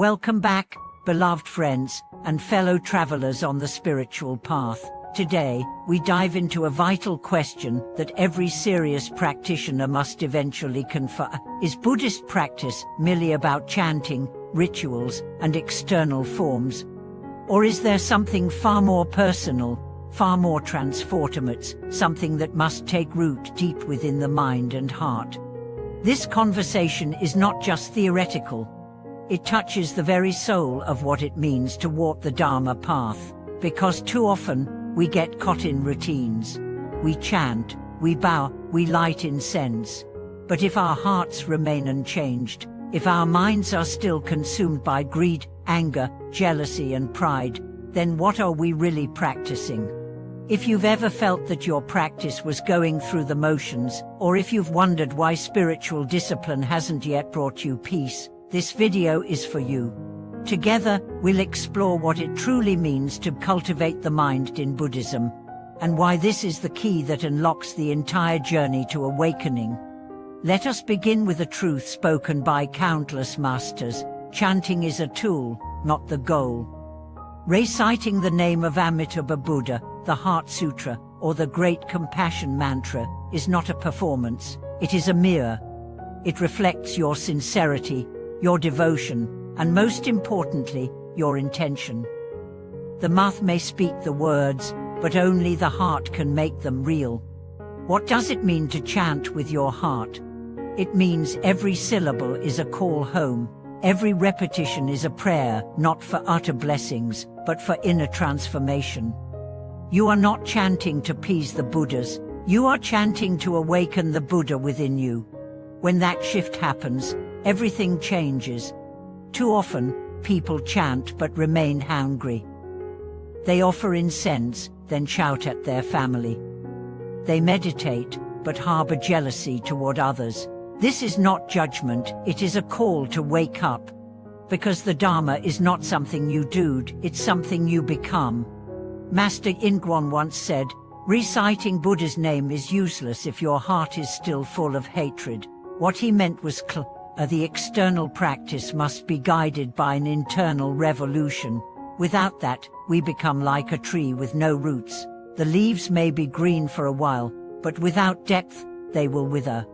Welcome back, beloved friends and fellow travelers on the spiritual path. Today, we dive into a vital question that every serious practitioner must eventually confront. Is Buddhist practice merely about chanting, rituals, and external forms? Or is there something far more personal, far more transformative, something that must take root deep within the mind and heart? This conversation is not just theoretical. It touches the very soul of what it means to walk the Dharma path, because too often, we get caught in routines. We chant, we bow, we light incense. But if our hearts remain unchanged, if our minds are still consumed by greed, anger, jealousy and pride, then what are we really practicing? If you've ever felt that your practice was going through the motions, or if you've wondered why spiritual discipline hasn't yet brought you peace, this video is for you. Together, we'll explore what it truly means to cultivate the mind in Buddhism, and why this is the key that unlocks the entire journey to awakening. Let us begin with a truth spoken by countless masters: chanting is a tool, not the goal. Reciting the name of Amitabha Buddha, the Heart Sutra, or the Great Compassion Mantra is not a performance, it is a mirror. It reflects your sincerity, your devotion, and most importantly, your intention. The mouth may speak the words, but only the heart can make them real. What does it mean to chant with your heart? It means every syllable is a call home, every repetition is a prayer, not for utter blessings, but for inner transformation. You are not chanting to appease the Buddhas, you are chanting to awaken the Buddha within you. When that shift happens, everything changes. Too often, people chant but remain hungry. They offer incense, then shout at their family. They meditate, but harbor jealousy toward others. This is not judgment, it is a call to wake up. Because the Dharma is not something you do, it's something you become. Master Ingwan once said, "Reciting Buddha's name is useless if your heart is still full of hatred." What he meant was the external practice must be guided by an internal revolution. Without that, we become like a tree with no roots. The leaves may be green for a while, but without depth, they will wither.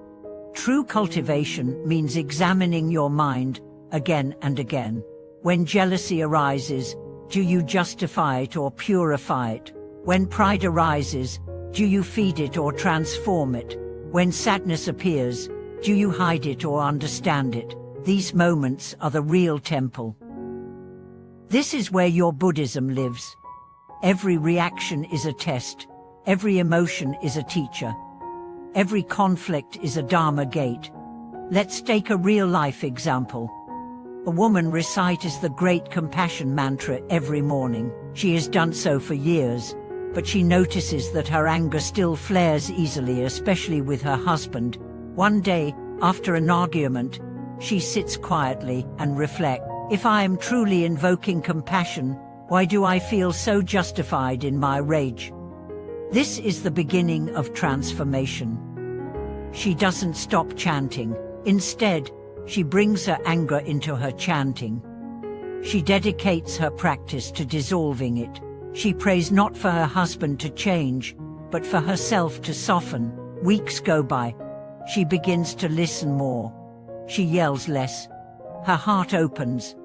True cultivation means examining your mind again and again. When jealousy arises, do you justify it or purify it? When pride arises, do you feed it or transform it? When sadness appears, do you hide it or understand it? These moments are the real temple. This is where your Buddhism lives. Every reaction is a test. Every emotion is a teacher. Every conflict is a Dharma gate. Let's take a real-life example. A woman recites the Great Compassion Mantra every morning. She has done so for years, but she notices that her anger still flares easily, especially with her husband. One day, after an argument, she sits quietly and reflects, if I am truly invoking compassion, why do I feel so justified in my rage? This is the beginning of transformation. She doesn't stop chanting. Instead, she brings her anger into her chanting. She dedicates her practice to dissolving it. She prays not for her husband to change, but for herself to soften. Weeks go by. She begins to listen more. She yells less. Her heart opens.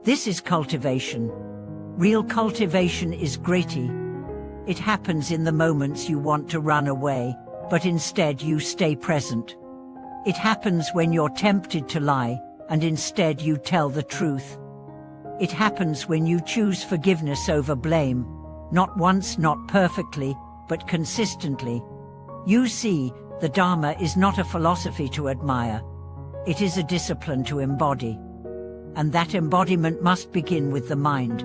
This is cultivation. Real cultivation is gritty. It happens in the moments you want to run away, but instead you stay present. It happens when you're tempted to lie, and instead you tell the truth. It happens when you choose forgiveness over blame, not once, not perfectly, but consistently. You see, the Dharma is not a philosophy to admire. It is a discipline to embody. And that embodiment must begin with the mind.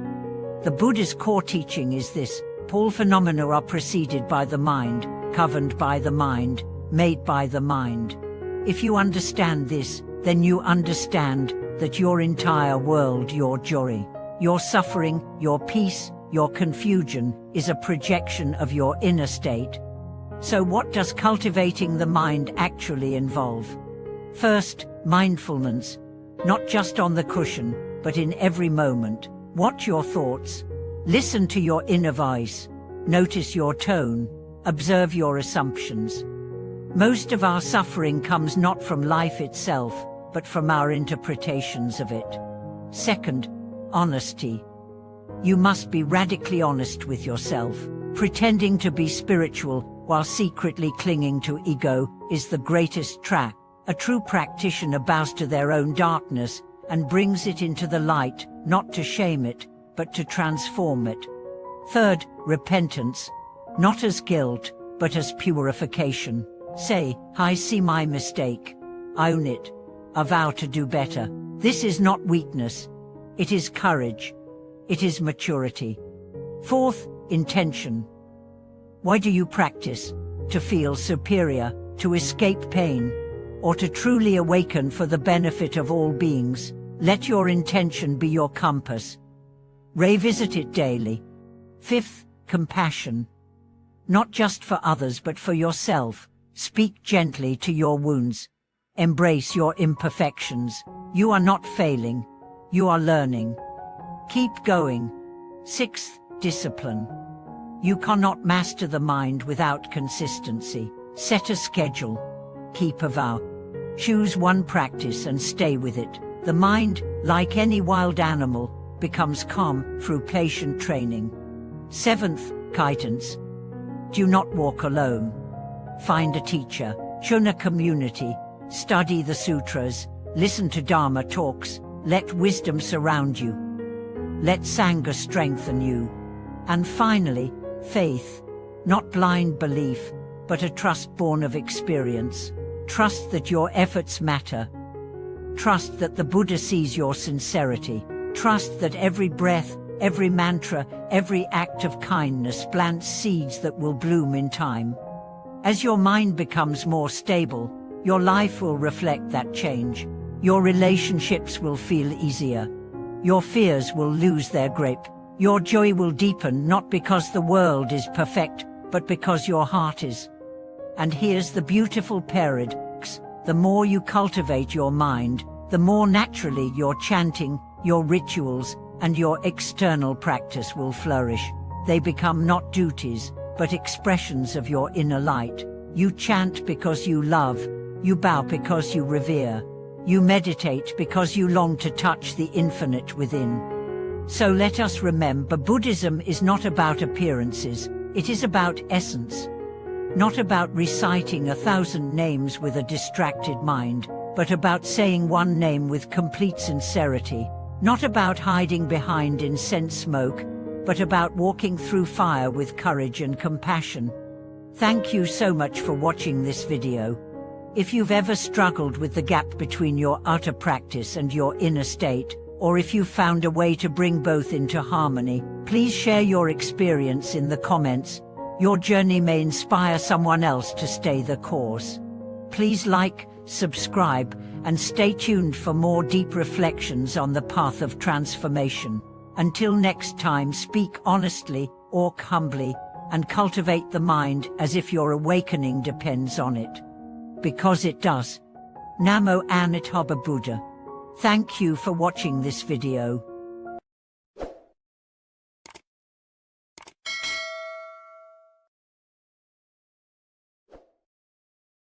The Buddha's core teaching is this: all phenomena are preceded by the mind, governed by the mind, made by the mind. If you understand this, then you understand that your entire world, your joy, your suffering, your peace, your confusion, is a projection of your inner state. So what does cultivating the mind actually involve? First, mindfulness. Not just on the cushion, but in every moment. Watch your thoughts. Listen to your inner voice. Notice your tone. Observe your assumptions. Most of our suffering comes not from life itself, but from our interpretations of it. Second, honesty. You must be radically honest with yourself. Pretending to be spiritual while secretly clinging to ego is the greatest trap. A true practitioner bows to their own darkness and brings it into the light, not to shame it, but to transform it. Third, repentance. Not as guilt, but as purification. Say, I see my mistake. Own it. I vow to do better. This is not weakness. It is courage. It is maturity. Fourth, intention. Why do you practice? To feel superior, to escape pain, or to truly awaken for the benefit of all beings? Let your intention be your compass. Revisit it daily. Fifth, compassion. Not just for others but for yourself. Speak gently to your wounds. Embrace your imperfections. You are not failing. You are learning. Keep going. Sixth, discipline. You cannot master the mind without consistency. Set a schedule. Keep a vow. Choose one practice and stay with it. The mind, like any wild animal, becomes calm through patient training. Seventh, guidance. Do not walk alone. Find a teacher, join a community, study the sutras, listen to Dharma talks, let wisdom surround you. Let Sangha strengthen you. And finally, faith. Not blind belief, but a trust born of experience. Trust that your efforts matter. Trust that the Buddha sees your sincerity. Trust that every breath, every mantra, every act of kindness plants seeds that will bloom in time. As your mind becomes more stable, your life will reflect that change. Your relationships will feel easier. Your fears will lose their grip. Your joy will deepen not because the world is perfect, but because your heart is. And here's the beautiful paradox. The more you cultivate your mind, the more naturally your chanting, your rituals, and your external practice will flourish. They become not duties, but expressions of your inner light. You chant because you love. You bow because you revere. You meditate because you long to touch the infinite within. So let us remember, Buddhism is not about appearances, it is about essence. Not about reciting 1,000 names with a distracted mind, but about saying one name with complete sincerity. Not about hiding behind incense smoke, but about walking through fire with courage and compassion. Thank you so much for watching this video. If you've ever struggled with the gap between your outer practice and your inner state, or if you've found a way to bring both into harmony, please share your experience in the comments. Your journey may inspire someone else to stay the course. Please like, subscribe, and stay tuned for more deep reflections on the path of transformation. Until next time, speak honestly, walk humbly, and cultivate the mind as if your awakening depends on it. Because it does. Namo Amitabha Buddha. Thank you for watching this video.